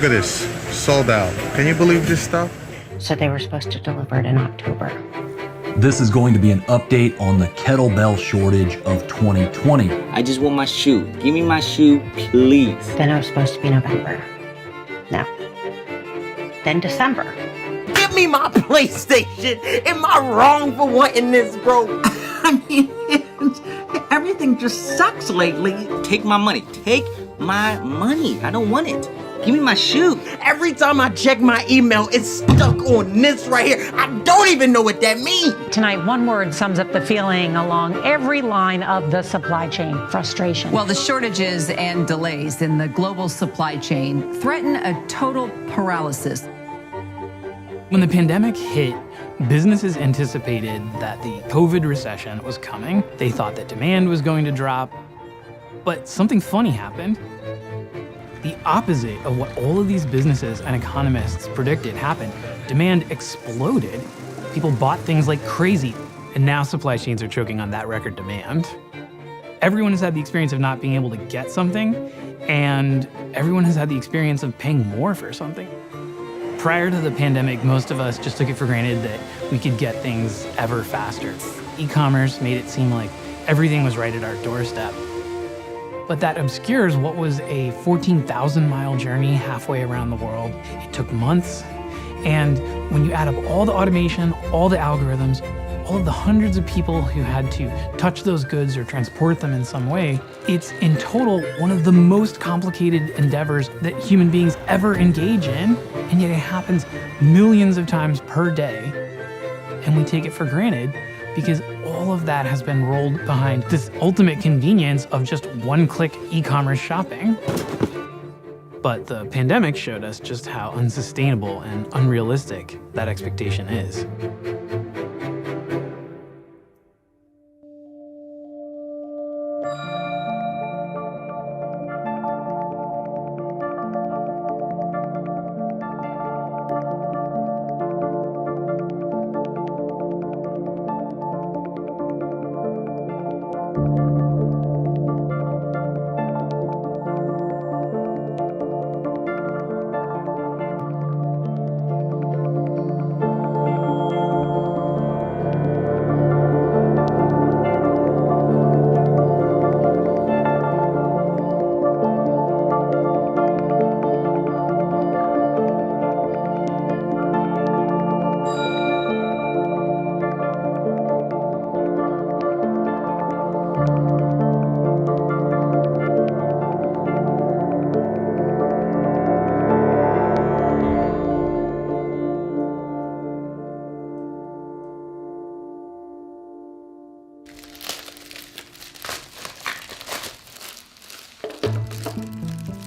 Look at this, sold out. Can you believe this stuff? So they were supposed to deliver it in October. This is going to be an update on the kettlebell shortage of 2020. I just want my shoe. Give me my shoe, please. Then it was supposed to be November. No. Then December. Give me my PlayStation. Am I wrong for wanting this, bro? I mean, everything just sucks lately. Take my money. Take my money. I don't want it. Give me my shoe. Every time I check my email, it's stuck on this right here. I don't even know what that means. Tonight, one word sums up the feeling along every line of the supply chain: frustration. Well, the shortages and delays in the global supply chain threaten a total paralysis. When the pandemic hit, businesses anticipated that the COVID recession was coming. They thought that demand was going to drop. But something funny happened. The opposite of what all of these businesses and economists predicted happened. Demand exploded. People bought things like crazy, and now supply chains are choking on that record demand. Everyone has had the experience of not being able to get something, and everyone has had the experience of paying more for something. Prior to the pandemic, most of us just took it for granted that we could get things ever faster. E-commerce made it seem like everything was right at our doorstep. But that obscures what was a 14,000-mile journey halfway around the world. It took months, and when you add up all the automation, all the algorithms, all of the hundreds of people who had to touch those goods or transport them in some way, it's in total one of the most complicated endeavors that human beings ever engage in, and yet it happens millions of times per day, and we take it for granted because all of that has been rolled behind this ultimate convenience of just one-click e-commerce shopping. But the pandemic showed us just how unsustainable and unrealistic that expectation is.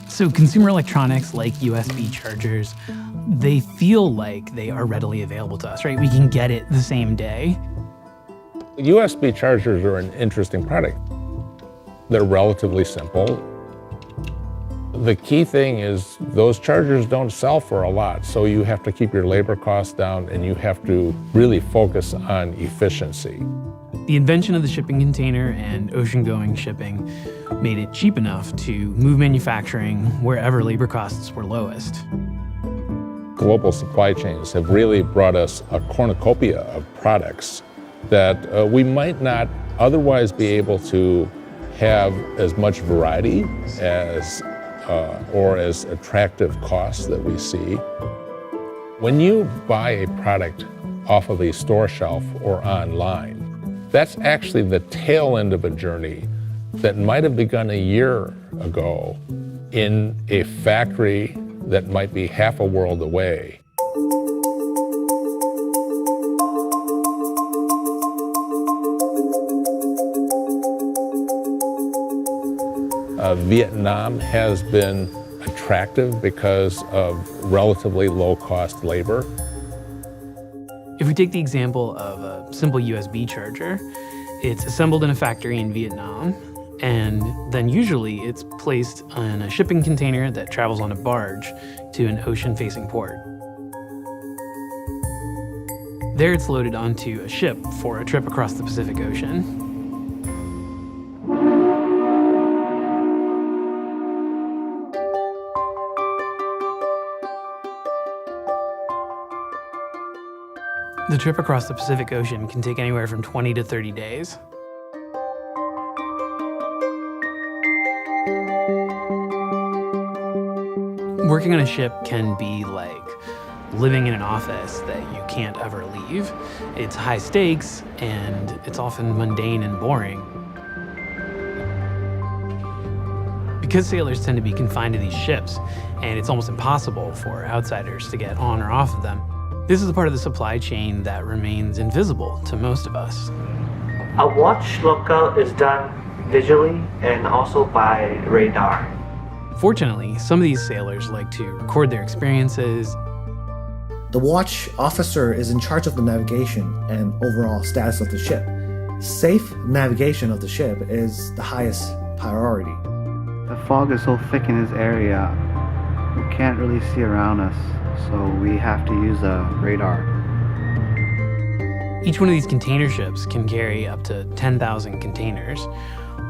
So consumer electronics like USB chargers, they feel like they are readily available to us, right? We can get it the same day. USB chargers are an interesting product. They're relatively simple. The key thing is those chargers don't sell for a lot, so you have to keep your labor costs down and you have to really focus on efficiency. The invention of the shipping container and ocean-going shipping made it cheap enough to move manufacturing wherever labor costs were lowest. Global supply chains have really brought us a cornucopia of products that we might not otherwise be able to have as much variety as or as attractive costs that we see. When you buy a product off of a store shelf or online, that's actually the tail end of a journey that might have begun a year ago in a factory that might be half a world away. Vietnam has been attractive because of relatively low-cost labor. If we take the example of a simple USB charger, it's assembled in a factory in Vietnam, and then usually it's placed in a shipping container that travels on a barge to an ocean-facing port. There it's loaded onto a ship for a trip across the Pacific Ocean. The trip across the Pacific Ocean can take anywhere from 20 to 30 days. Working on a ship can be like living in an office that you can't ever leave. It's high stakes and it's often mundane and boring. Because sailors tend to be confined to these ships, and it's almost impossible for outsiders to get on or off of them, this is a part of the supply chain that remains invisible to most of us. A watch lookout is done visually and also by radar. Fortunately, some of these sailors like to record their experiences. The watch officer is in charge of the navigation and overall status of the ship. Safe navigation of the ship is the highest priority. The fog is so thick in this area, we can't really see around us, so we have to use a radar. Each one of these container ships can carry up to 10,000 containers,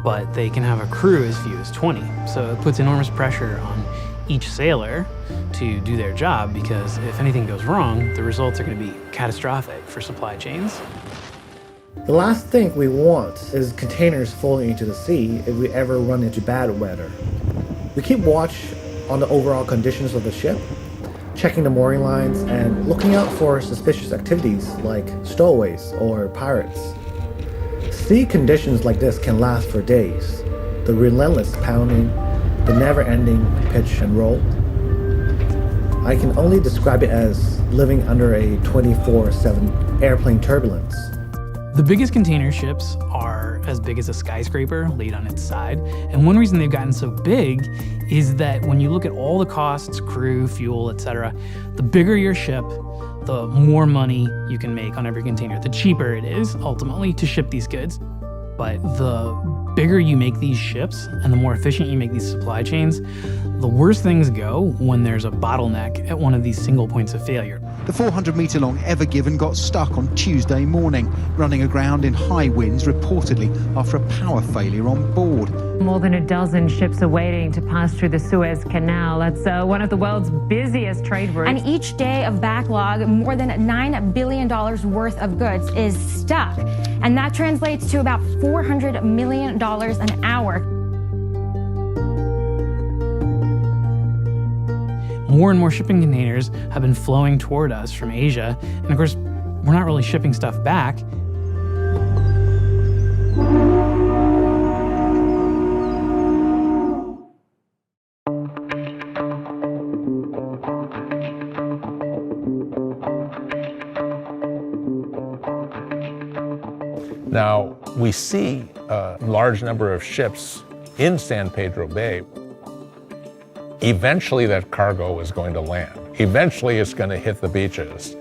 but they can have a crew as few as 20. So it puts enormous pressure on each sailor to do their job, because if anything goes wrong, the results are going to be catastrophic for supply chains. The last thing we want is containers falling into the sea if we ever run into bad weather. We keep watch on the overall conditions of the ship, checking the mooring lines and looking out for suspicious activities like stowaways or pirates. Sea conditions like this can last for days. The relentless pounding, the never-ending pitch and roll. I can only describe it as living under a 24/7 airplane turbulence. The biggest container ships are as big as a skyscraper laid on its side. And one reason they've gotten so big is that when you look at all the costs, crew, fuel, etc., the bigger your ship, the more money you can make on every container. The cheaper it is, ultimately, to ship these goods. But the bigger you make these ships and the more efficient you make these supply chains, the worse things go when there's a bottleneck at one of these single points of failure. The 400-metre-long Ever Given got stuck on Tuesday morning, running aground in high winds, reportedly after a power failure on board. More than a dozen ships are waiting to pass through the Suez Canal. That's one of the world's busiest trade routes. And each day of backlog, more than $9 billion worth of goods is stuck. And that translates to about $400 million an hour. More and more shipping containers have been flowing toward us from Asia. And of course, we're not really shipping stuff back. Now, we see a large number of ships in San Pedro Bay. Eventually that cargo is going to land. Eventually it's going to hit the beaches.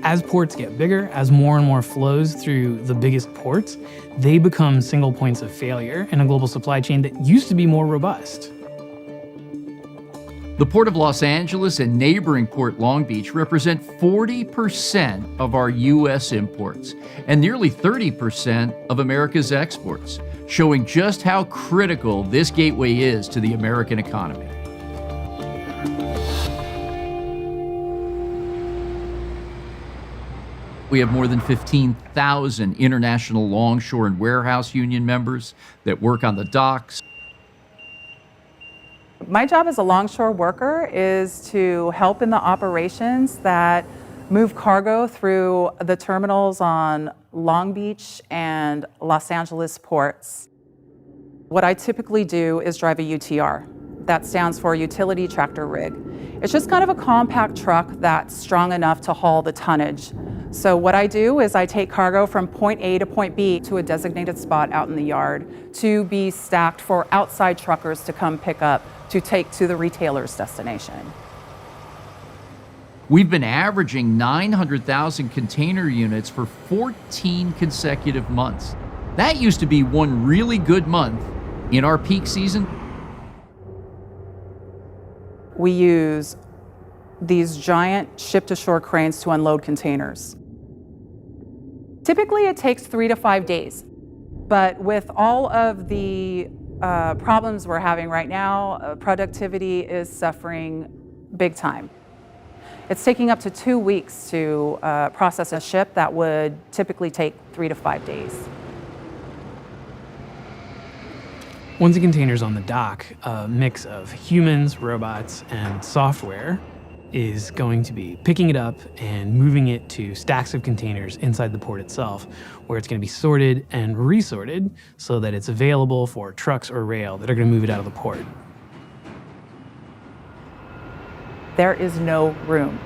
As ports get bigger, as more and more flows through the biggest ports, they become single points of failure in a global supply chain that used to be more robust. The Port of Los Angeles and neighboring Port Long Beach represent 40% of our U.S. imports and nearly 30% of America's exports, showing just how critical this gateway is to the American economy. We have more than 15,000 international longshore and warehouse union members that work on the docks. My job as a longshore worker is to help in the operations that move cargo through the terminals on Long Beach and Los Angeles ports. What I typically do is drive a UTR. That stands for Utility Tractor Rig. It's just kind of a compact truck that's strong enough to haul the tonnage. So what I do is I take cargo from point A to point B to a designated spot out in the yard to be stacked for outside truckers to come pick up to take to the retailer's destination. We've been averaging 900,000 container units for 14 consecutive months. That used to be one really good month in our peak season. We use these giant ship-to-shore cranes to unload containers. Typically it takes 3 to 5 days, but with all of the problems we're having right now, productivity is suffering big time. It's taking up to 2 weeks to process a ship that would typically take 3 to 5 days. Once a container's on the dock, a mix of humans, robots, and software is going to be picking it up and moving it to stacks of containers inside the port itself, where it's going to be sorted and resorted so that it's available for trucks or rail that are going to move it out of the port. There is no room.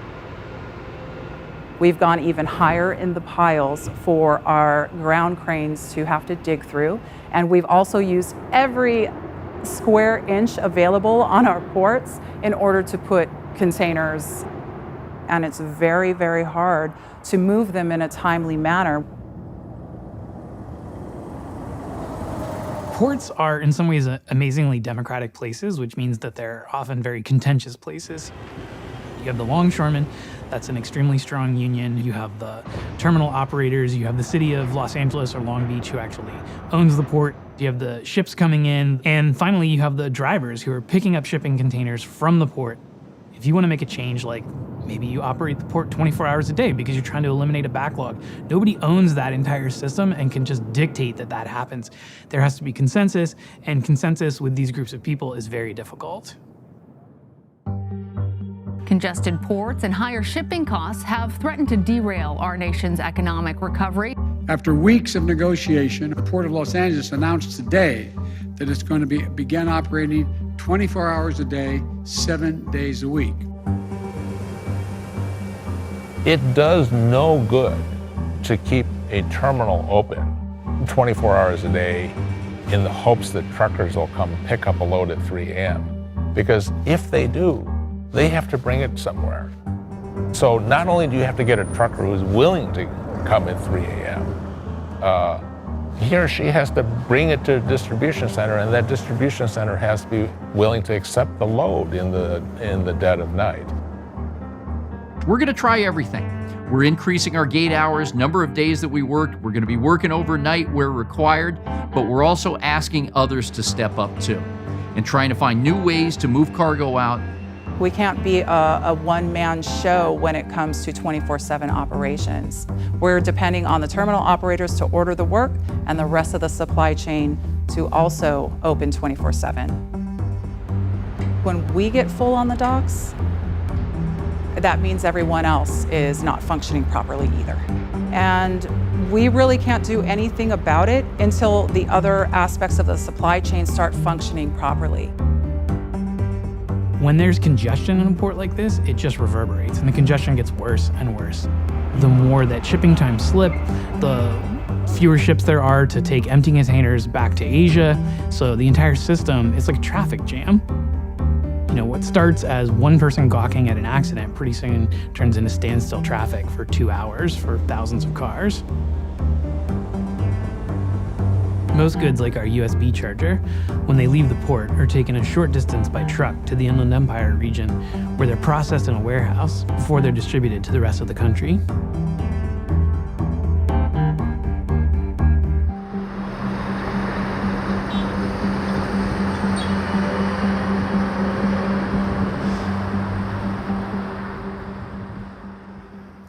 We've gone even higher in the piles for our ground cranes to have to dig through, and we've also used every square inch available on our ports in order to put containers, and it's very, very hard to move them in a timely manner. Ports are in some ways amazingly democratic places, which means that they're often very contentious places. You have the longshoremen, that's an extremely strong union. You have the terminal operators, you have the city of Los Angeles or Long Beach who actually owns the port. You have the ships coming in, and finally you have the drivers who are picking up shipping containers from the port. If you want to make a change, like maybe you operate the port 24 hours a day because you're trying to eliminate a backlog, nobody owns that entire system and can just dictate that that happens. There has to be consensus, and consensus with these groups of people is very difficult. Congested ports and higher shipping costs have threatened to derail our nation's economic recovery. After weeks of negotiation, the Port of Los Angeles announced today that it's going to begin operating 24 hours a day, 7 days a week. It does no good to keep a terminal open 24 hours a day in the hopes that truckers will come pick up a load at 3 a.m. Because if they do, they have to bring it somewhere. So not only do you have to get a trucker who's willing to come at 3 a.m., he or she has to bring it to a distribution center, and that distribution center has to be willing to accept the load in the dead of night. We're going to try everything. We're increasing our gate hours, number of days that we work. We're going to be working overnight where required, but we're also asking others to step up too and trying to find new ways to move cargo out. We can't be a one-man show when it comes to 24/7 operations. We're depending on the terminal operators to order the work and the rest of the supply chain to also open 24/7. When we get full on the docks, that means everyone else is not functioning properly either. And we really can't do anything about it until the other aspects of the supply chain start functioning properly. When there's congestion in a port like this, it just reverberates, and the congestion gets worse and worse. The more that shipping times slip, the fewer ships there are to take empty containers back to Asia. So the entire system is like a traffic jam. You know, what starts as one person gawking at an accident pretty soon turns into standstill traffic for 2 hours for thousands of cars. Most goods, like our USB charger, when they leave the port, are taken a short distance by truck to the Inland Empire region, where they're processed in a warehouse before they're distributed to the rest of the country.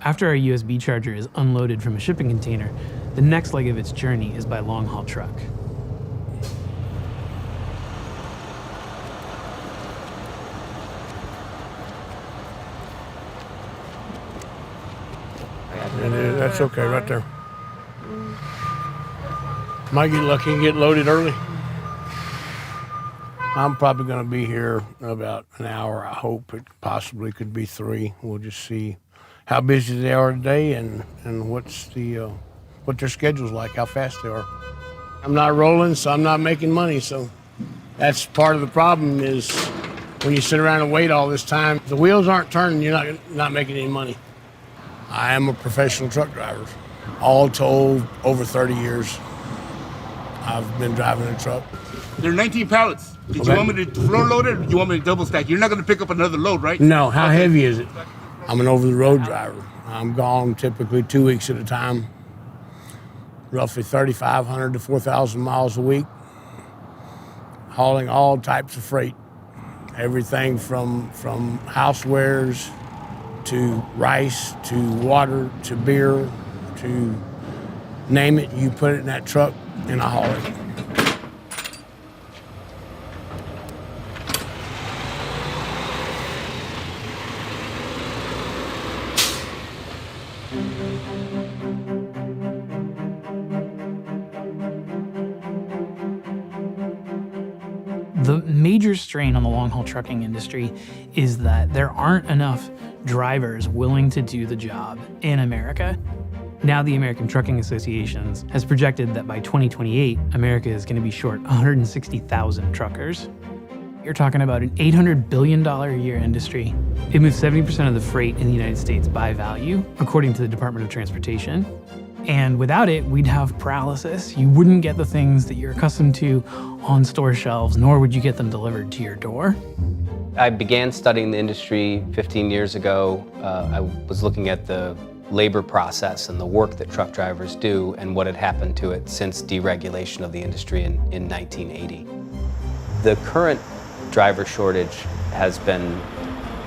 After our USB charger is unloaded from a shipping container, the next leg of its journey is by long-haul truck. That's okay, right there. Might get lucky and get loaded early. I'm probably going to be here about an hour. I hope it possibly could be 3. We'll just see how busy they are today and what's the what their schedule's like, how fast they are. I'm not rolling, so I'm not making money. So that's part of the problem is when you sit around and wait all this time, the wheels aren't turning, you're not making any money. I am a professional truck driver. All told, over 30 years, I've been driving a truck. There are 19 pallets. Did you want me to front load it or do you want me to double stack? You're not going to pick up another load, right? No, how heavy is it? I'm an over-the-road driver. I'm gone typically 2 weeks at a time, roughly 3,500 to 4,000 miles a week. hauling all types of freight. Everything from housewares to rice to water to beer to name it, you put it in that truck and I haul it. The major strain on the long-haul trucking industry is that there aren't enough drivers willing to do the job in America. Now the American Trucking Association has projected that by 2028, America is going to be short 160,000 truckers. You're talking about an $800 billion a year industry. It moves 70% of the freight in the United States by value, according to the Department of Transportation. And without it, we'd have paralysis. You wouldn't get the things that you're accustomed to on store shelves, nor would you get them delivered to your door. I began studying the industry 15 years ago. I was looking at the labor process and the work that truck drivers do and what had happened to it since deregulation of the industry in 1980. The current driver shortage has been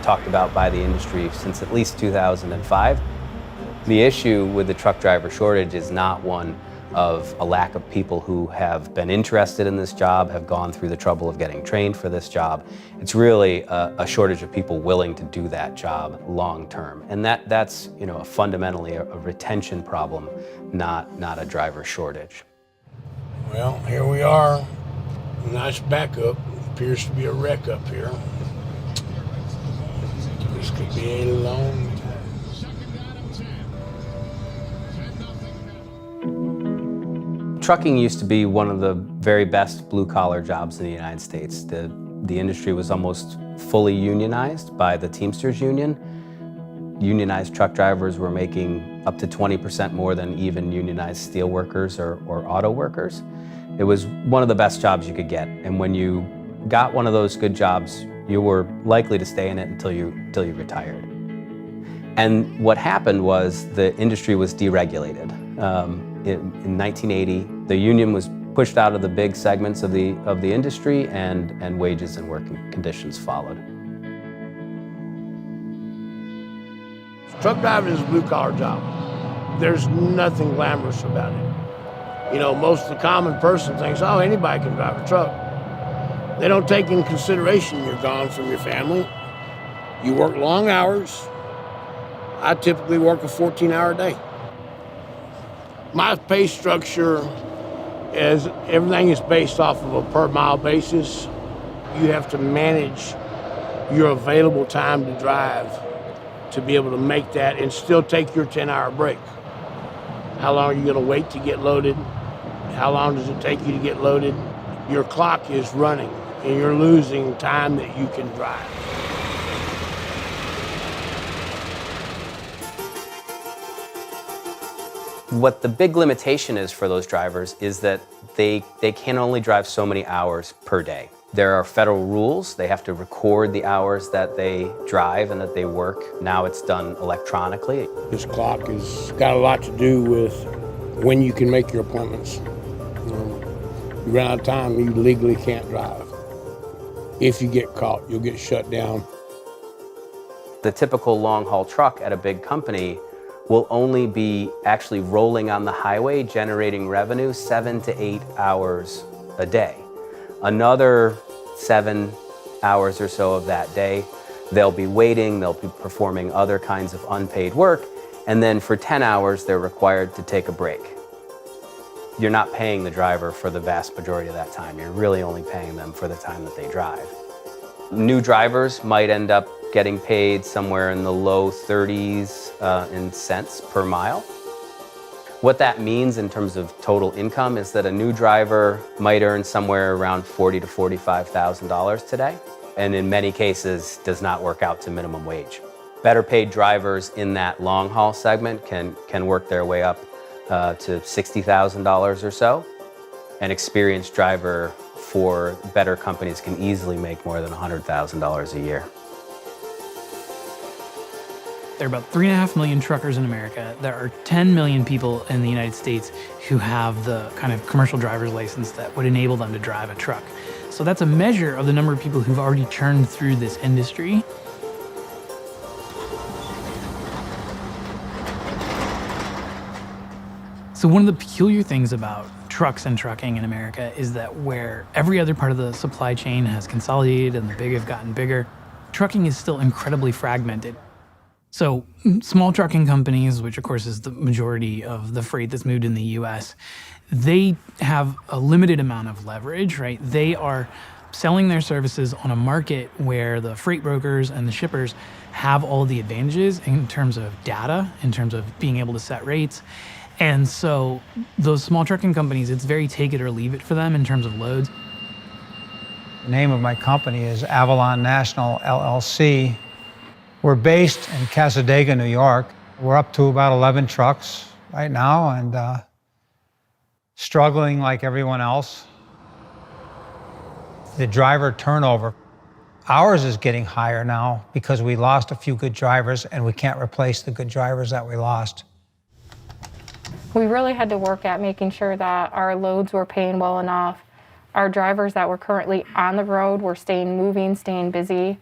talked about by the industry since at least 2005. The issue with the truck driver shortage is not one of a lack of people who have been interested in this job, have gone through the trouble of getting trained for this job. It's really a shortage of people willing to do that job long term. And that's fundamentally a retention problem, not a driver shortage. Well, here we are. Nice backup. Appears to be a wreck up here. This could be a long time. Trucking used to be one of the very best blue-collar jobs in the United States. The industry was almost fully unionized by the Teamsters Union. Unionized truck drivers were making up to 20% more than even unionized steel workers or auto workers. It was one of the best jobs you could get, and when you got one of those good jobs, you were likely to stay in it until you retired. And what happened was the industry was deregulated. In 1980, the union was pushed out of the big segments of the industry, and wages and working conditions followed. Truck driving is a blue-collar job. There's nothing glamorous about it. You know, most of the common person thinks, oh, anybody can drive a truck. They don't take into consideration you're gone from your family. You work long hours. I typically work a 14-hour day. My pay structure is everything is based off of a per mile basis. You have to manage your available time to drive to be able to make that and still take your 10-hour break. How long are you gonna wait to get loaded? How long does it take you to get loaded? Your clock is running and you're losing time that you can drive. What the big limitation is for those drivers is that they can only drive so many hours per day. There are federal rules. They have to record the hours that they drive and that they work. Now it's done electronically. This clock has got a lot to do with when you can make your appointments. You run out of time, you legally can't drive. If you get caught, you'll get shut down. The typical long-haul truck at a big company will only be actually rolling on the highway, generating revenue 7 to 8 hours a day. Another 7 hours or so of that day, they'll be waiting, they'll be performing other kinds of unpaid work, and then for 10 hours, they're required to take a break. You're not paying the driver for the vast majority of that time. You're really only paying them for the time that they drive. New drivers might end up getting paid somewhere in the low 30s in cents per mile. What that means in terms of total income is that a new driver might earn somewhere around $40,000 to $45,000 today, and in many cases does not work out to minimum wage. Better paid drivers in that long haul segment can work their way up to $60,000 or so. An experienced driver for better companies can easily make more than $100,000 a year. There are about 3.5 million truckers in America. There are 10 million people in the United States who have the kind of commercial driver's license that would enable them to drive a truck. So that's a measure of the number of people who've already churned through this industry. So one of the peculiar things about trucks and trucking in America is that where every other part of the supply chain has consolidated and the big have gotten bigger, trucking is still incredibly fragmented. So small trucking companies, which of course is the majority of the freight that's moved in the US, they have a limited amount of leverage, right? They are selling their services on a market where the freight brokers and the shippers have all the advantages in terms of data, in terms of being able to set rates. And so those small trucking companies, it's very take it or leave it for them in terms of loads. The name of my company is Avalon National LLC. We're based in Cassadaga, New York. We're up to about 11 trucks right now and struggling like everyone else. The driver turnover, ours is getting higher now because we lost a few good drivers and we can't replace the good drivers that we lost. We really had to work at making sure that our loads were paying well enough. Our drivers that were currently on the road were staying moving, staying busy,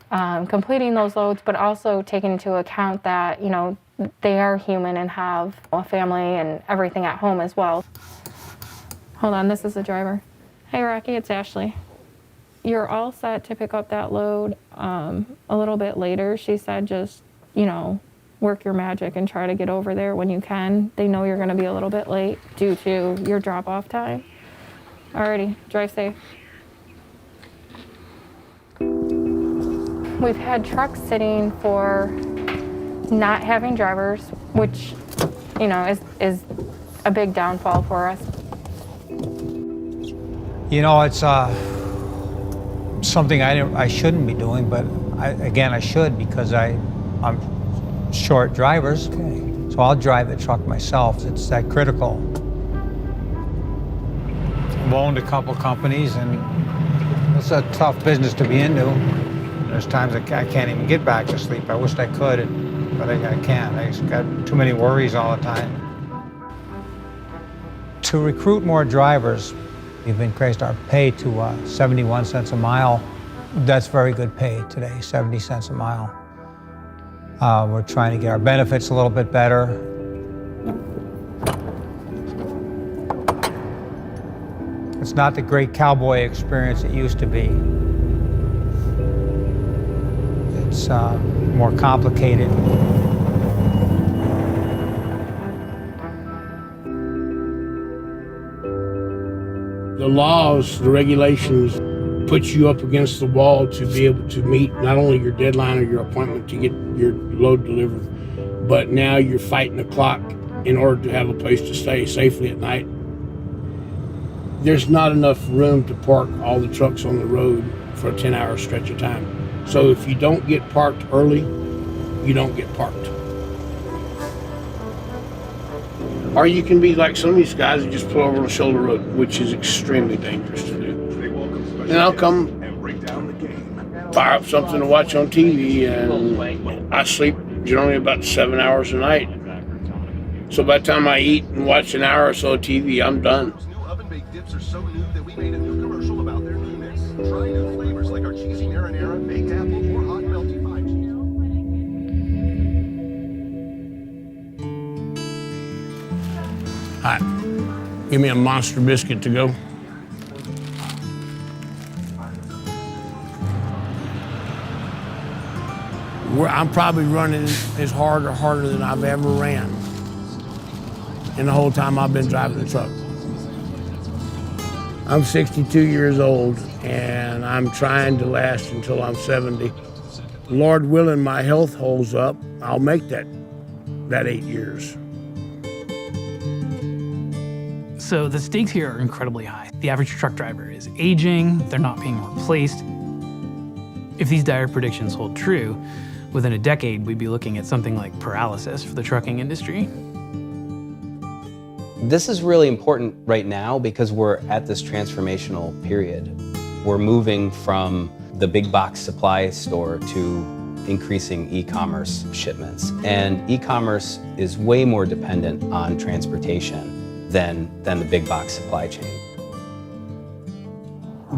completing those loads, but also taking into account that, you know, they are human and have a family and everything at home as well. Hold on, this is the driver. Hey Rocky, it's Ashley. You're all set to pick up that load a little bit later. She said just, you know, work your magic and try to get over there when you can. They know you're gonna be a little bit late due to your drop-off time. Alrighty, drive safe. We've had trucks sitting for not having drivers, which, you know, is a big downfall for us. You know, it's something I shouldn't be doing, but I should because I'm short drivers. Okay. So I'll drive the truck myself. It's that critical. I've owned a couple companies and it's a tough business to be into. There's times I can't even get back to sleep. I wish I could, but I can't. I just got too many worries all the time. To recruit more drivers, we've increased our pay to 71 cents a mile. That's very good pay today, 70 cents a mile. We're trying to get our benefits a little bit better. It's not the great cowboy experience it used to be. It's more complicated. The laws, the regulations put you up against the wall to be able to meet not only your deadline or your appointment to get your load delivered, but now you're fighting the clock in order to have a place to stay safely at night. There's not enough room to park all the trucks on the road for a 10-hour stretch of time. So if you don't get parked early, you don't get parked. Or you can be like some of these guys that just pull over on the shoulder road, which is extremely dangerous to do. And I'll come fire up something to watch on TV, and I sleep generally about 7 hours a night. So by the time I eat and watch an hour or so of TV, I'm done. New oven-baked dips are so new that we made a new commercial about their newness. Try new flavors like our cheesy marinara, baked apple, or hot melty pie. All right, give me a monster biscuit to go. I'm probably running as hard or harder than I've ever ran in the whole time I've been driving the truck. I'm 62 years old and I'm trying to last until I'm 70. Lord willing, my health holds up, I'll make that 8 years. So the stakes here are incredibly high. The average truck driver is aging, they're not being replaced. If these dire predictions hold true, within a decade, we'd be looking at something like paralysis for the trucking industry. This is really important right now because we're at this transformational period. We're moving from the big box supply store to increasing e-commerce shipments. And e-commerce is way more dependent on transportation than the big box supply chain.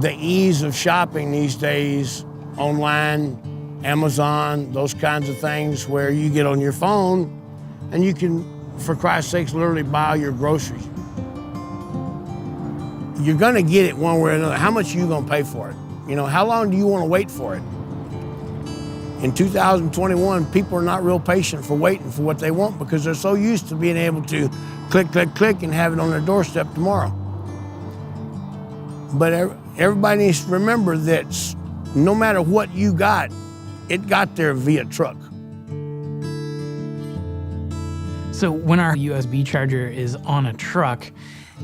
the ease of shopping these days, online, Amazon, those kinds of things, where you get on your phone and you can, for Christ's sakes, literally buy your groceries. You're gonna get it one way or another. How much are you gonna pay for it? You know, how long do you wanna wait for it? In 2021, people are not real patient for waiting for what they want because they're so used to being able to click, click, click and have it on their doorstep tomorrow. But everybody needs to remember that no matter what you got, it got there via truck. So when our USB charger is on a truck,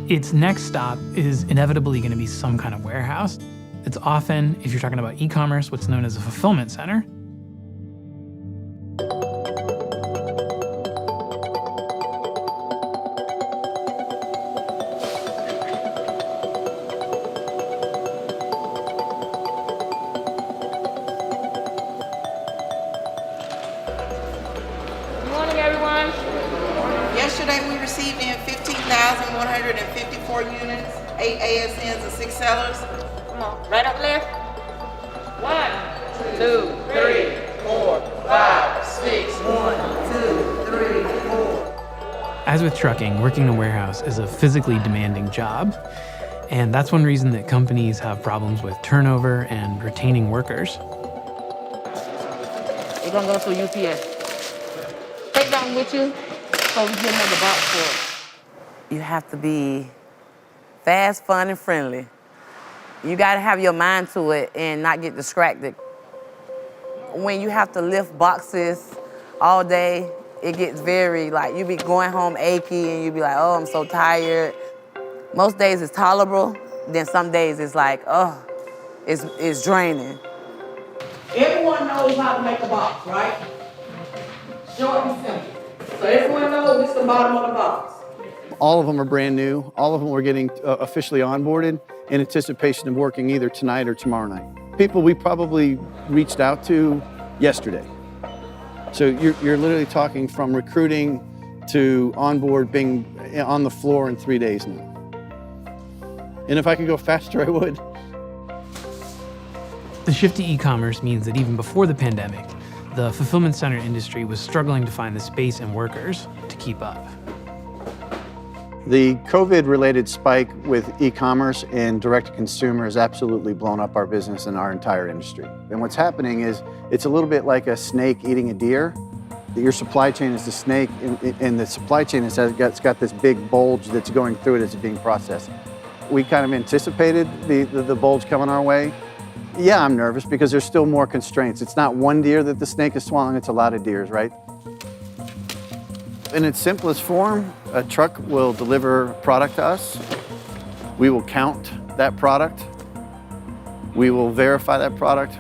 its next stop is inevitably going to be some kind of warehouse. It's often, if you're talking about e-commerce, what's known as a fulfillment center. Yesterday, we received in 15,154 units, 8 ASNs and 6 sellers. Come on, right up left. 1, 2, 3, 4, 5, 6. 1, 2, 3, 4. As with trucking, working in a warehouse is a physically demanding job. And that's one reason that companies have problems with turnover and retaining workers. We're gonna go through UPS. Take that with you. So we get another box for it. You have to be fast, fun, and friendly. You gotta have your mind to it and not get distracted. When you have to lift boxes all day, it gets very, like, you be going home achy and you be like, oh, I'm so tired. Most days it's tolerable, then some days it's like, oh, it's draining. Everyone knows how to make a box, right? Short and simple. So everyone knows it's the bottom of the box. All of them are brand new. All of them are getting officially onboarded in anticipation of working either tonight or tomorrow night. People we probably reached out to yesterday. So you're literally talking from recruiting to onboard, being on the floor in 3 days now. And if I could go faster, I would. The shift to e-commerce means that even before the pandemic, the fulfillment center industry was struggling to find the space and workers to keep up. The COVID-related spike with e-commerce and direct-to-consumer has absolutely blown up our business and our entire industry. And what's happening is it's a little bit like a snake eating a deer. Your supply chain is the snake, and the supply chain has got this big bulge that's going through it as it's being processed. We kind of anticipated the bulge coming our way. Yeah, I'm nervous because there's still more constraints. It's not one deer that the snake is swallowing, it's a lot of deers, right? In its simplest form, a truck will deliver product to us. We will count that product. We will verify that product.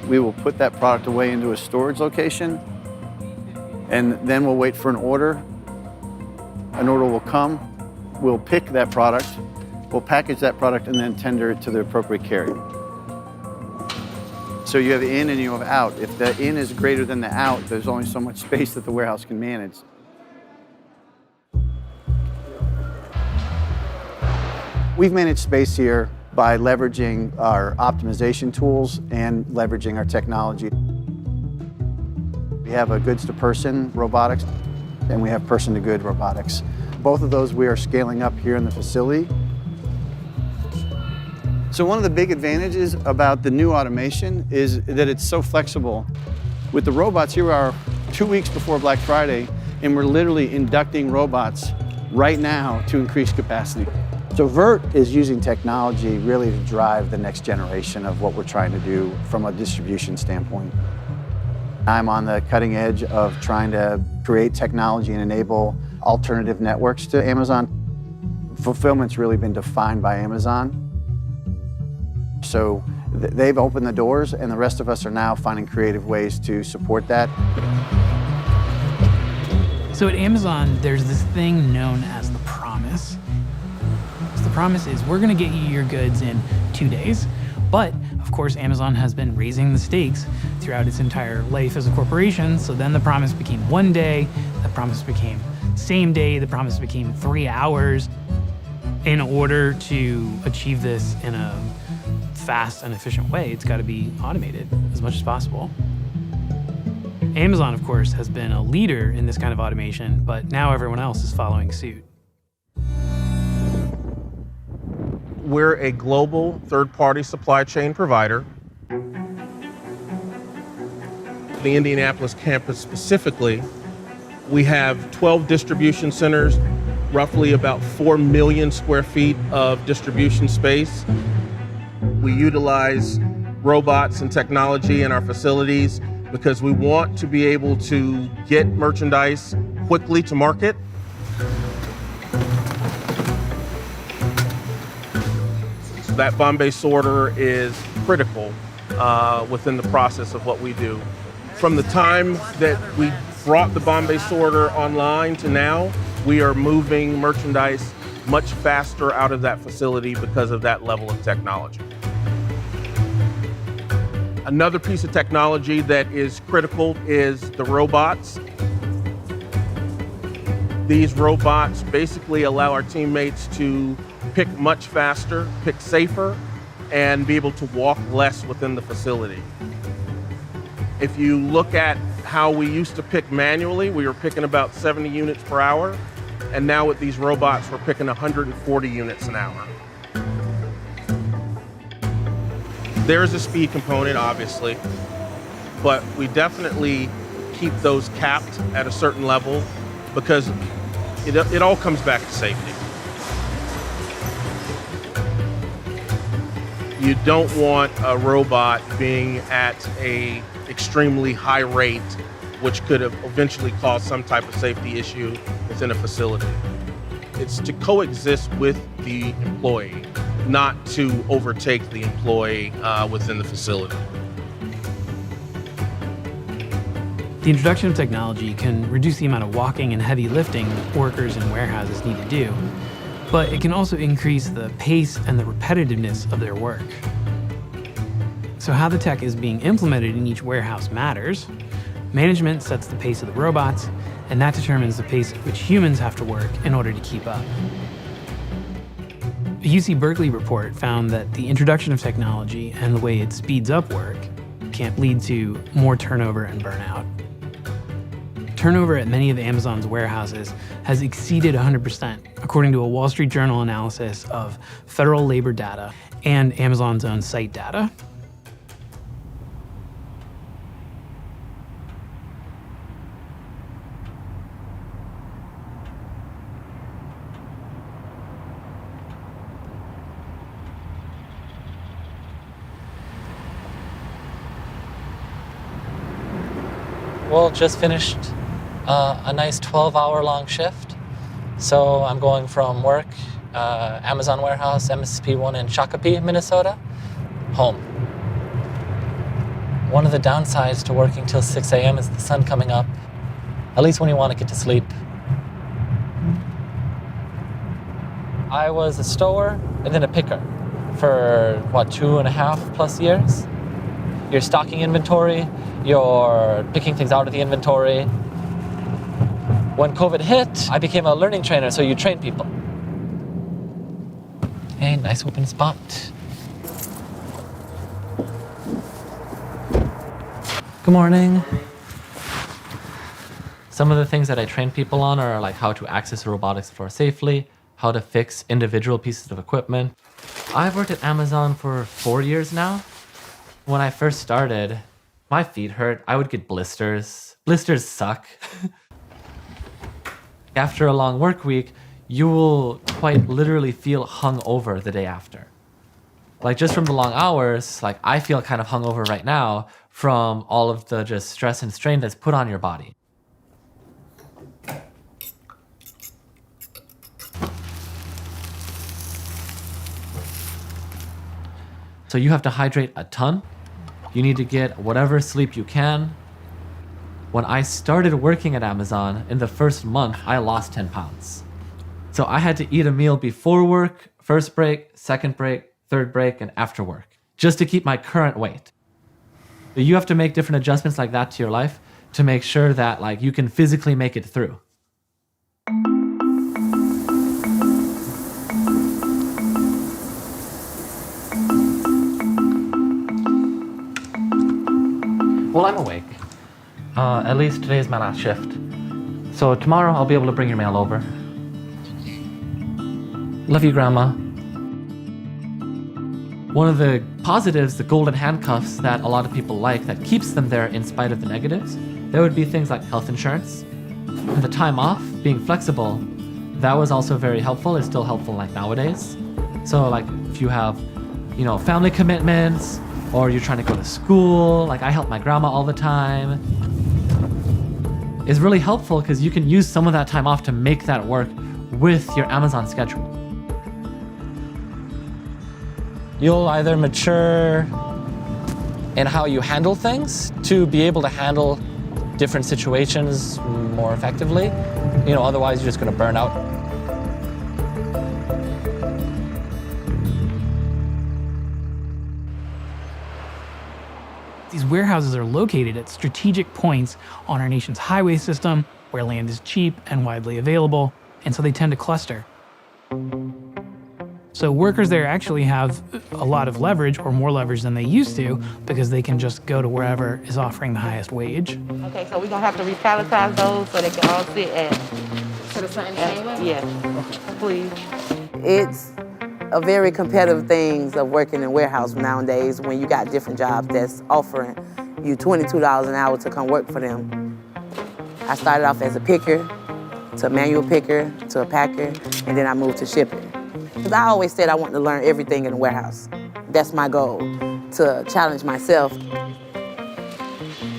We will put that product away into a storage location. And then we'll wait for an order. An order will come. We'll pick that product. We'll package that product and then tender it to the appropriate carrier. So you have in and you have out. If the in is greater than the out, there's only so much space that the warehouse can manage. We've managed space here by leveraging our optimization tools and leveraging our technology. We have a goods-to-person robotics and we have person-to-good robotics. Both of those we are scaling up here in the facility. So one of the big advantages about the new automation is that it's so flexible. With the robots, here we are 2 weeks before Black Friday, and we're literally inducting robots right now to increase capacity. So Vert is using technology really to drive the next generation of what we're trying to do from a distribution standpoint. I'm on the cutting edge of trying to create technology and enable alternative networks to Amazon. Fulfillment's really been defined by Amazon. So they've opened the doors and the rest of us are now finding creative ways to support that. So at Amazon, there's this thing known as the promise. So the promise is we're gonna get you your goods in 2 days. But of course, Amazon has been raising the stakes throughout its entire life as a corporation. So then the promise became 1 day, the promise became same day, the promise became 3 hours. In order to achieve this in a fast and efficient way, it's got to be automated as much as possible. Amazon, of course, has been a leader in this kind of automation, but now everyone else is following suit. We're a global third-party supply chain provider. The Indianapolis campus specifically, we have 12 distribution centers, roughly about 4 million square feet of distribution space. We utilize robots and technology in our facilities because we want to be able to get merchandise quickly to market. So that Bombay sorter is critical within the process of what we do. From the time that we brought the Bombay sorter online to now, we are moving merchandise much faster out of that facility because of that level of technology. Another piece of technology that is critical is the robots. These robots basically allow our teammates to pick much faster, pick safer, and be able to walk less within the facility. If you look at how we used to pick manually, we were picking about 70 units per hour, and now with these robots, we're picking 140 units an hour. There's a speed component, obviously, but we definitely keep those capped at a certain level because it all comes back to safety. You don't want a robot being at an extremely high rate, which could have eventually caused some type of safety issue within a facility. It's to coexist with the employee, not to overtake the employee within the facility. The introduction of technology can reduce the amount of walking and heavy lifting workers in warehouses need to do, but it can also increase the pace and the repetitiveness of their work. So how the tech is being implemented in each warehouse matters. Management sets the pace of the robots, and that determines the pace at which humans have to work in order to keep up. A UC Berkeley report found that the introduction of technology and the way it speeds up work can lead to more turnover and burnout. Turnover at many of Amazon's warehouses has exceeded 100%, according to a Wall Street Journal analysis of federal labor data and Amazon's own site data. Well, just finished a nice 12-hour long shift. So I'm going from work, Amazon warehouse, MSP1 in Shakopee, Minnesota, home. One of the downsides to working till 6 a.m. is the sun coming up, at least when you want to get to sleep. I was a stower and then a picker for, 2.5+ years. You're stocking inventory, you're picking things out of the inventory. When COVID hit, I became a learning trainer, so you train people. Hey, nice open spot. Good morning. Some of the things that I train people on are like how to access a robotics floor safely, how to fix individual pieces of equipment. I've worked at Amazon for 4 years now. When I first started, my feet hurt. I would get blisters. Blisters suck. After a long work week, you will quite literally feel hungover the day after. Like just from the long hours, like I feel kind of hungover right now from all of the just stress and strain that's put on your body. So you have to hydrate a ton. You need to get whatever sleep you can. When I started working at Amazon, in the first month, I lost 10 pounds. So I had to eat a meal before work, first break, second break, third break, and after work, just to keep my current weight. You have to make different adjustments like that to your life to make sure that like you can physically make it through. Well, I'm awake. At least today is my last shift. So tomorrow I'll be able to bring your mail over. Love you, Grandma. One of the positives, the golden handcuffs that a lot of people like that keeps them there in spite of the negatives, there would be things like health insurance. And the time off, being flexible, that was also very helpful. It's still helpful like nowadays. So like if you have, you know, family commitments, or you're trying to go to school, like I help my grandma all the time. It's really helpful because you can use some of that time off to make that work with your Amazon schedule. You'll either mature in how you handle things to be able to handle different situations more effectively. You know, otherwise you're just going to burn out. These warehouses are located at strategic points on our nation's highway system where land is cheap and widely available, and so they tend to cluster. So workers there actually have a lot of leverage, or more leverage than they used to, because they can just go to wherever is offering the highest wage. Okay, so we're gonna have to repalletize those so they can all sit at To the same table? yes, please. It's a very competitive thing of working in warehouse nowadays when you got different jobs that's offering you $22 an hour to come work for them. I started off as a picker, to a manual picker, to a packer, and then I moved to shipping. Because I always said I wanted to learn everything in the warehouse. That's my goal, to challenge myself.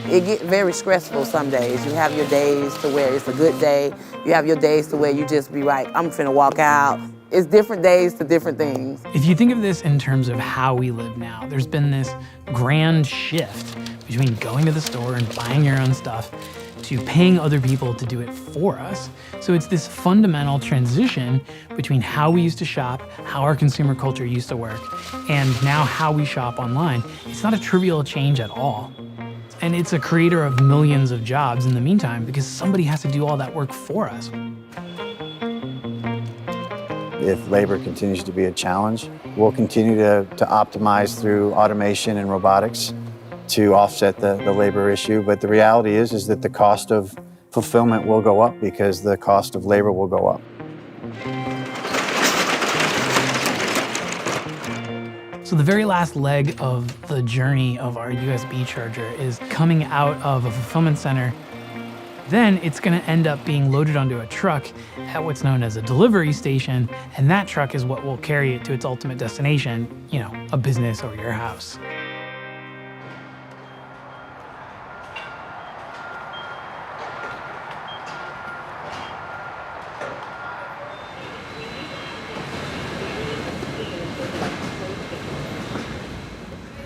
It gets very stressful some days. You have your days to where it's a good day. You have your days to where you just be like, I'm finna walk out. It's different days to different things. If you think of this in terms of how we live now, there's been this grand shift between going to the store and buying your own stuff to paying other people to do it for us. So it's this fundamental transition between how we used to shop, how our consumer culture used to work, and now how we shop online. It's not a trivial change at all. And it's a creator of millions of jobs in the meantime because somebody has to do all that work for us. If labor continues to be a challenge, we'll continue to optimize through automation and robotics to offset the labor issue. But the reality is that the cost of fulfillment will go up because the cost of labor will go up. So the very last leg of the journey of our USB charger is coming out of a fulfillment center. Then it's gonna end up being loaded onto a truck at what's known as a delivery station, and that truck is what will carry it to its ultimate destination, you know, a business or your house.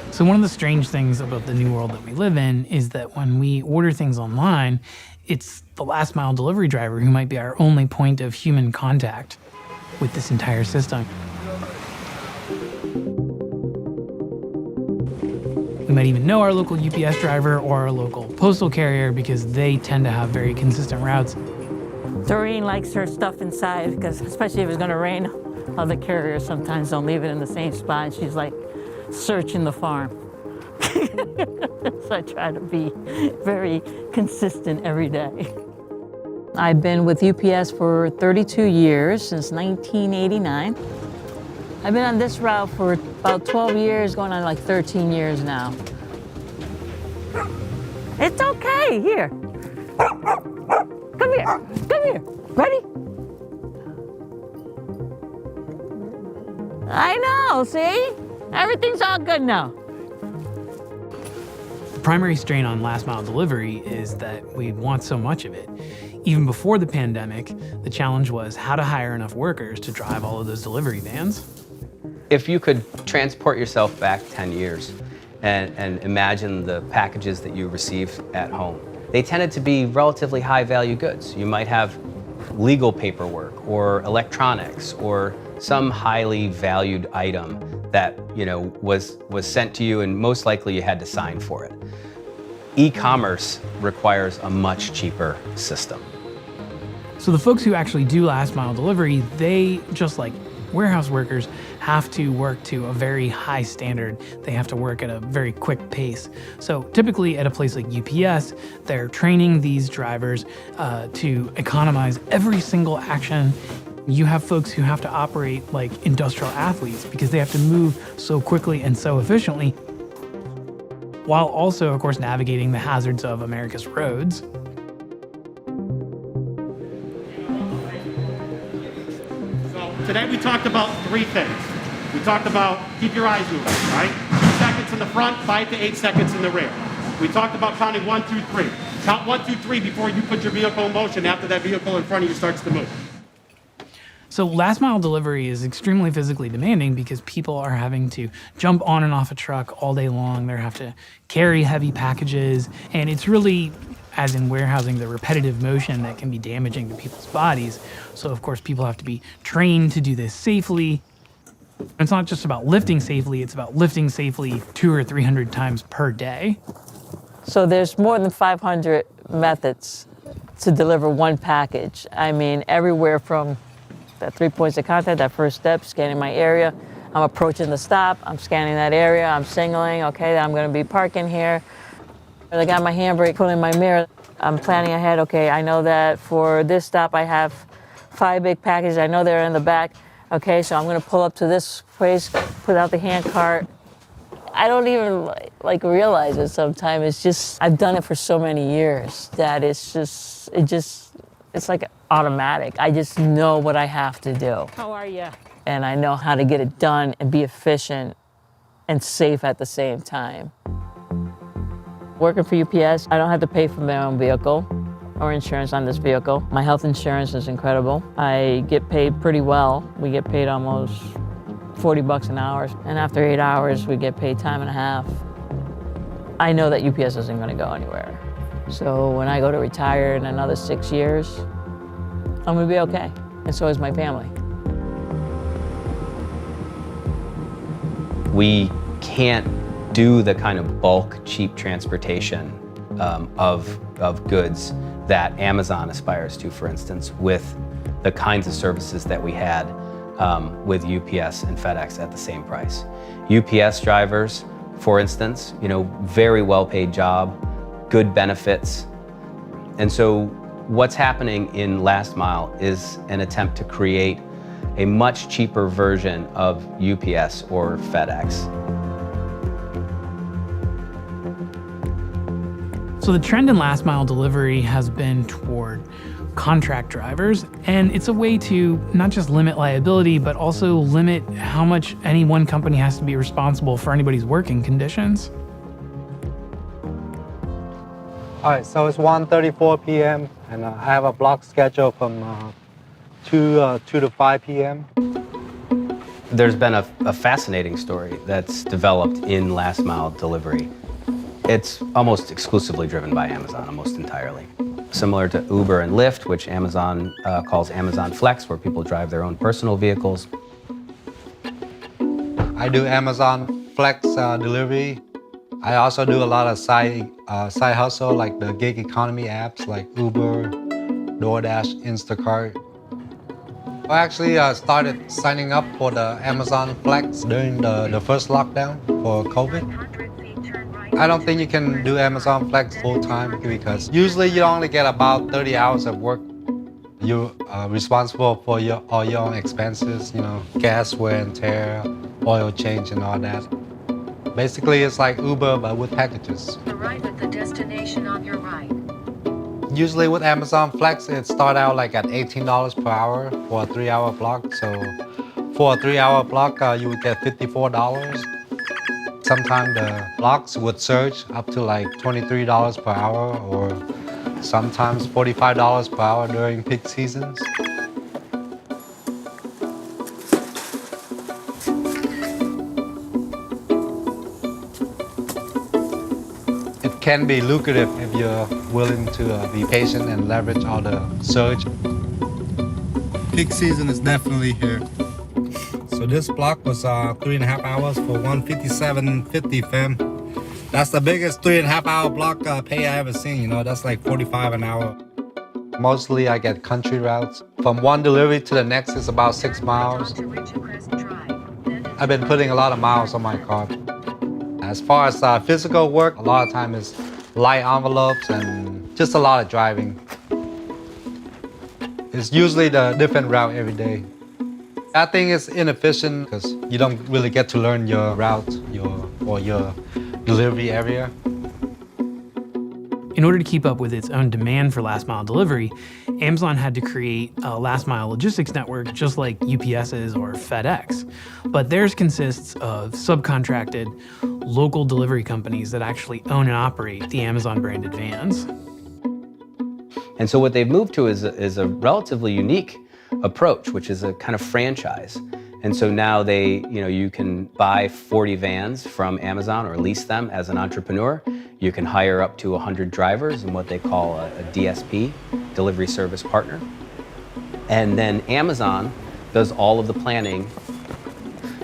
So one of the strange things about the new world that we live in is that when we order things online, it's the last mile delivery driver who might be our only point of human contact with this entire system. We might even know our local UPS driver or our local postal carrier because they tend to have very consistent routes. Doreen likes her stuff inside because, especially if it's going to rain, other carriers sometimes don't leave it in the same spot. And she's like searching the farm. So I try to be very consistent every day. I've been with UPS for 32 years, since 1989. I've been on this route for about 12 years, going on like 13 years now. It's okay, here. Come here, come here. Ready? I know, see? Everything's all good now. The primary strain on last mile delivery is that we want so much of it. Even before the pandemic, the challenge was how to hire enough workers to drive all of those delivery vans. If you could transport yourself back 10 years and imagine the packages that you received at home, they tended to be relatively high value goods. You might have legal paperwork or electronics or some highly valued item that, you know, was sent to you, and most likely you had to sign for it. E-commerce requires a much cheaper system. So the folks who actually do last mile delivery, they, just like warehouse workers have to work to a very high standard. They have to work at a very quick pace. So typically at a place like UPS, they're training these drivers to economize every single action. You have folks who have to operate like industrial athletes because they have to move so quickly and so efficiently, while also, of course, navigating the hazards of America's roads. Today we talked about three things. We talked about keep your eyes moving, right? 2 seconds in the front, 5 to 8 seconds in the rear. We talked about counting 1, 2, 3. Count 1, 2, 3 before you put your vehicle in motion after that vehicle in front of you starts to move. So last mile delivery is extremely physically demanding because people are having to jump on and off a truck all day long. They have to carry heavy packages, and it's really, as in warehousing, the repetitive motion that can be damaging to people's bodies. So of course people have to be trained to do this safely. It's not just about lifting safely, it's about lifting safely 200 or 300 times per day. So there's more than 500 methods to deliver one package. I mean, everywhere from that 3 points of contact, that first step, scanning my area. I'm approaching the stop, I'm scanning that area, I'm signaling, okay, I'm gonna be parking here. I got my handbrake, pulling my mirror. I'm planning ahead, okay, I know that for this stop I have 5 big packages, I know they're in the back. Okay, so I'm gonna pull up to this place, put out the hand cart. I don't even like realize it sometimes. It's just, I've done it for so many years that it's like automatic. I just know what I have to do. How are you? And I know how to get it done and be efficient and safe at the same time. Working for UPS, I don't have to pay for my own vehicle or insurance on this vehicle. My health insurance is incredible. I get paid pretty well. We get paid almost $40 an hour. And after 8 hours, we get paid time and a half. I know that UPS isn't gonna go anywhere. So when I go to retire in another 6 years, I'm gonna be okay. And so is my family. We can't do the kind of bulk, cheap transportation of goods that Amazon aspires to, for instance, with the kinds of services that we had with UPS and FedEx at the same price. UPS drivers, for instance, very well-paid job, good benefits. And so what's happening in last mile is an attempt to create a much cheaper version of UPS or FedEx. So the trend in last mile delivery has been toward contract drivers, and it's a way to not just limit liability, but also limit how much any one company has to be responsible for anybody's working conditions. All right, so it's 1:34 p.m. and I have a block schedule from 2 to 5 p.m. There's been a fascinating story that's developed in last mile delivery. It's almost exclusively driven by Amazon, almost entirely. Similar to Uber and Lyft, which Amazon calls Amazon Flex, where people drive their own personal vehicles. I do Amazon Flex delivery. I also do a lot of side hustle, like the gig economy apps like Uber, DoorDash, Instacart. I actually started signing up for the Amazon Flex during the first lockdown for COVID. I don't think you can do Amazon Flex full time because usually you only get about 30 hours of work. You're responsible for all your own expenses, gas, wear and tear, oil change and all that. Basically, it's like Uber, but with packages. Arrive at the destination on your right. Usually with Amazon Flex, it starts out like at $18 per hour for a 3-hour block. So for a 3-hour block, you would get $54. Sometimes the blocks would surge up to like $23 per hour or sometimes $45 per hour during peak seasons. It can be lucrative if you're willing to be patient and leverage all the surge. Peak season is definitely here. So this block was 3.5 hours for $157.50, fam. That's the biggest 3.5 hour block pay I ever seen. That's like $45 an hour. Mostly I get country routes. From one delivery to the next is about 6 miles. I've been putting a lot of miles on my car. As far as physical work, a lot of time is light envelopes and just a lot of driving. It's usually the different route every day. I think it's inefficient because you don't really get to learn your route or your delivery area. In order to keep up with its own demand for last mile delivery, Amazon had to create a last mile logistics network just like UPS's or FedEx. But theirs consists of subcontracted local delivery companies that actually own and operate the Amazon branded vans. And so what they've moved to is a relatively unique approach, which is a kind of franchise. And so now you can buy 40 vans from Amazon or lease them as an entrepreneur. You can hire up to 100 drivers in what they call a DSP, Delivery Service Partner. And then Amazon does all of the planning.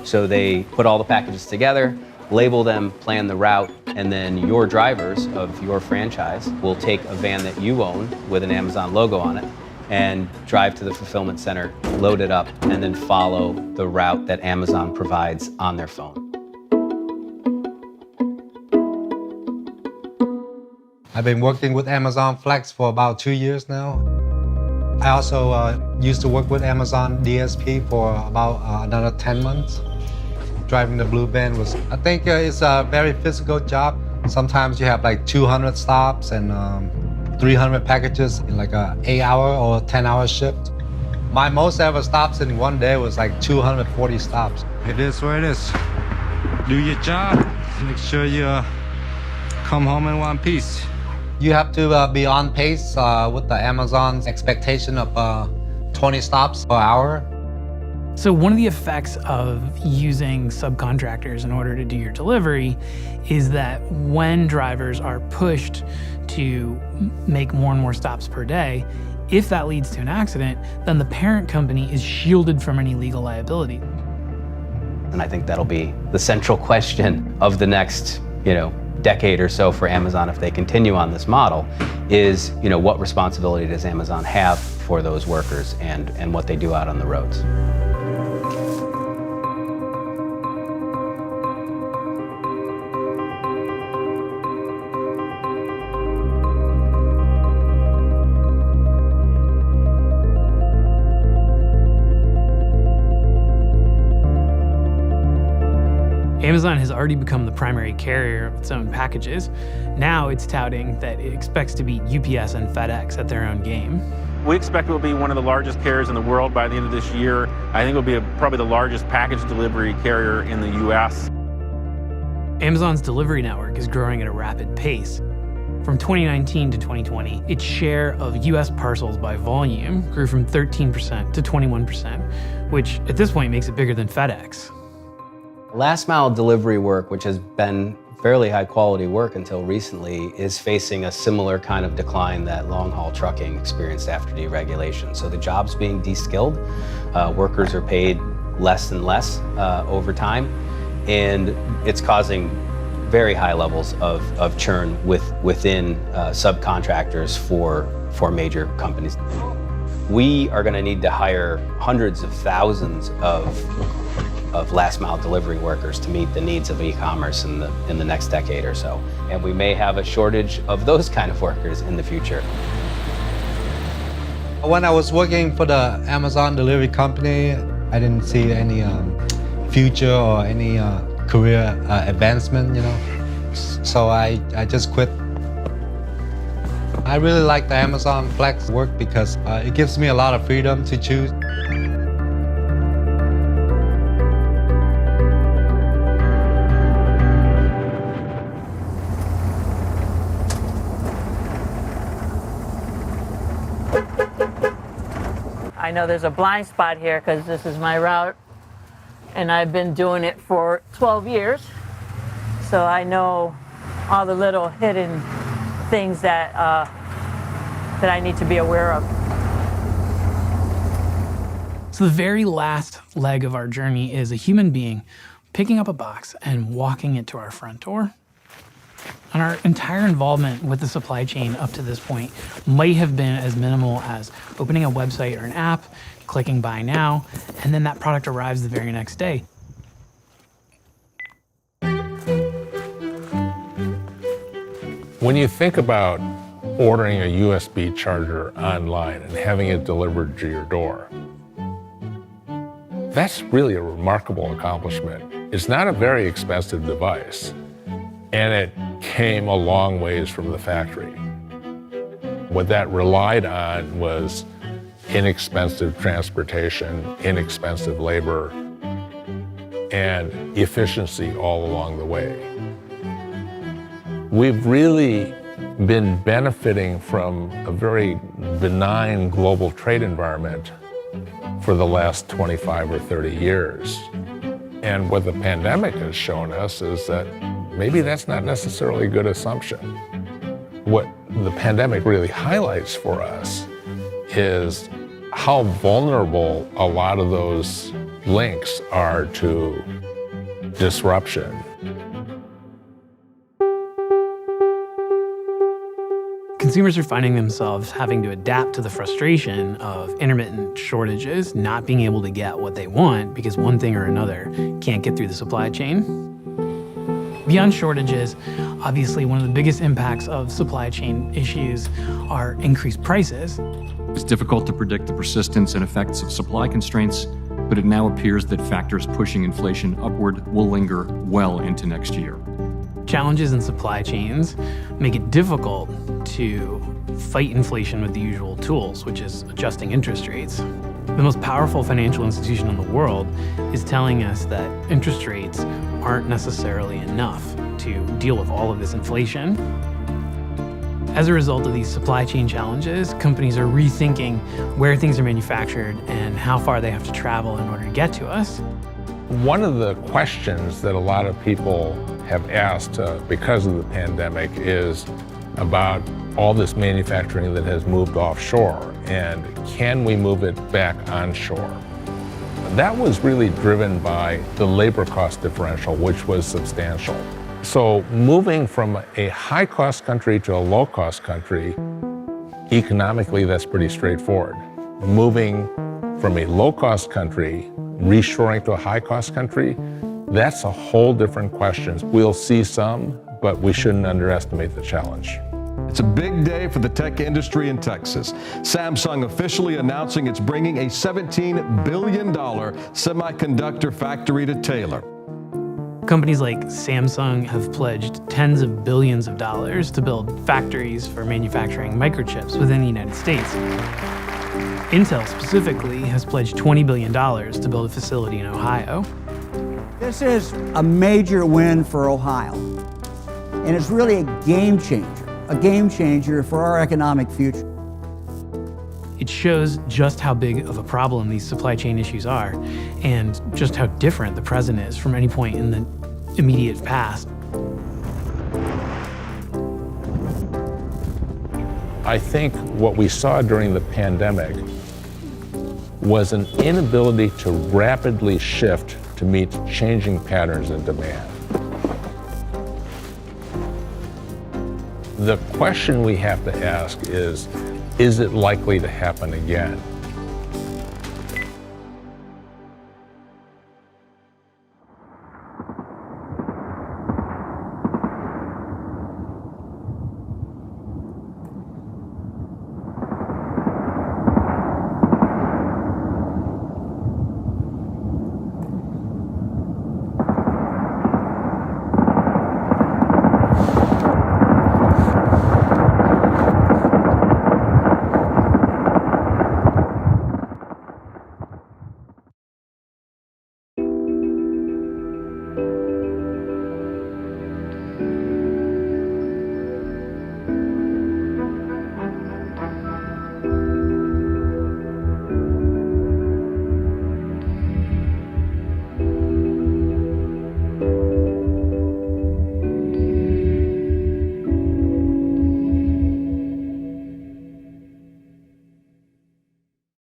So they put all the packages together, label them, plan the route, and then your drivers of your franchise will take a van that you own with an Amazon logo on it and drive to the fulfillment center, load it up, and then follow the route that Amazon provides on their phone. I've been working with Amazon Flex for about 2 years now. I also used to work with Amazon DSP for about another 10 months. Driving the blue van I think it's a very physical job. Sometimes you have like 200 stops and 300 packages in like a 8-hour or 10-hour shift. My most ever stops in one day was like 240 stops. It is what it is. Do your job. Make sure you come home in one piece. You have to be on pace with the Amazon's expectation of 20 stops per hour. So one of the effects of using subcontractors in order to do your delivery is that when drivers are pushed to make more and more stops per day, if that leads to an accident, then the parent company is shielded from any legal liability. And I think that'll be the central question of the next, decade or so for Amazon if they continue on this model is, what responsibility does Amazon have for those workers and what they do out on the roads? Amazon has already become the primary carrier of its own packages. Now it's touting that it expects to beat UPS and FedEx at their own game. We expect it will be one of the largest carriers in the world by the end of this year. I think it will be probably the largest package delivery carrier in the US. Amazon's delivery network is growing at a rapid pace. From 2019 to 2020, its share of US parcels by volume grew from 13% to 21%, which at this point makes it bigger than FedEx. Last mile delivery work, which has been fairly high quality work until recently, is facing a similar kind of decline that long haul trucking experienced after deregulation. So the job's being de-skilled, workers are paid less and less over time, and it's causing very high levels of churn within subcontractors for major companies. We are going to need to hire hundreds of thousands of last mile delivery workers to meet the needs of e-commerce in the next decade or so. And we may have a shortage of those kind of workers in the future. When I was working for the Amazon delivery company, I didn't see any future or any career advancement, So I just quit. I really like the Amazon Flex work because it gives me a lot of freedom to choose. I know there's a blind spot here because this is my route and I've been doing it for 12 years. So I know all the little hidden things that I need to be aware of. So the very last leg of our journey is a human being picking up a box and walking it to our front door. And our entire involvement with the supply chain up to this point might have been as minimal as opening a website or an app, clicking buy now, and then that product arrives the very next day. When you think about ordering a USB charger online and having it delivered to your door, that's really a remarkable accomplishment. It's not a very expensive device, and it came a long ways from the factory. What that relied on was inexpensive transportation, inexpensive labor, and efficiency all along the way. We've really been benefiting from a very benign global trade environment for the last 25 or 30 years. And what the pandemic has shown us is that maybe that's not necessarily a good assumption. What the pandemic really highlights for us is how vulnerable a lot of those links are to disruption. Consumers are finding themselves having to adapt to the frustration of intermittent shortages, not being able to get what they want because one thing or another can't get through the supply chain. Beyond shortages, obviously one of the biggest impacts of supply chain issues are increased prices. It's difficult to predict the persistence and effects of supply constraints, but it now appears that factors pushing inflation upward will linger well into next year. Challenges in supply chains make it difficult to fight inflation with the usual tools, which is adjusting interest rates. The most powerful financial institution in the world is telling us that interest rates aren't necessarily enough to deal with all of this inflation. As a result of these supply chain challenges, companies are rethinking where things are manufactured and how far they have to travel in order to get to us. One of the questions that a lot of people have asked because of the pandemic is about all this manufacturing that has moved offshore, and can we move it back onshore? That was really driven by the labor cost differential, which was substantial. So moving from a high-cost country to a low-cost country, economically that's pretty straightforward. Moving from a low-cost country, reshoring to a high-cost country, that's a whole different question. We'll see some, but we shouldn't underestimate the challenge. It's a big day for the tech industry in Texas. Samsung officially announcing it's bringing a $17 billion semiconductor factory to Taylor. Companies like Samsung have pledged tens of billions of dollars to build factories for manufacturing microchips within the United States. Intel specifically has pledged $20 billion to build a facility in Ohio. This is a major win for Ohio, and it's really a game changer for our economic future. It shows just how big of a problem these supply chain issues are, and just how different the present is from any point in the immediate past. I think what we saw during the pandemic was an inability to rapidly shift to meet changing patterns in demand. The question we have to ask is it likely to happen again?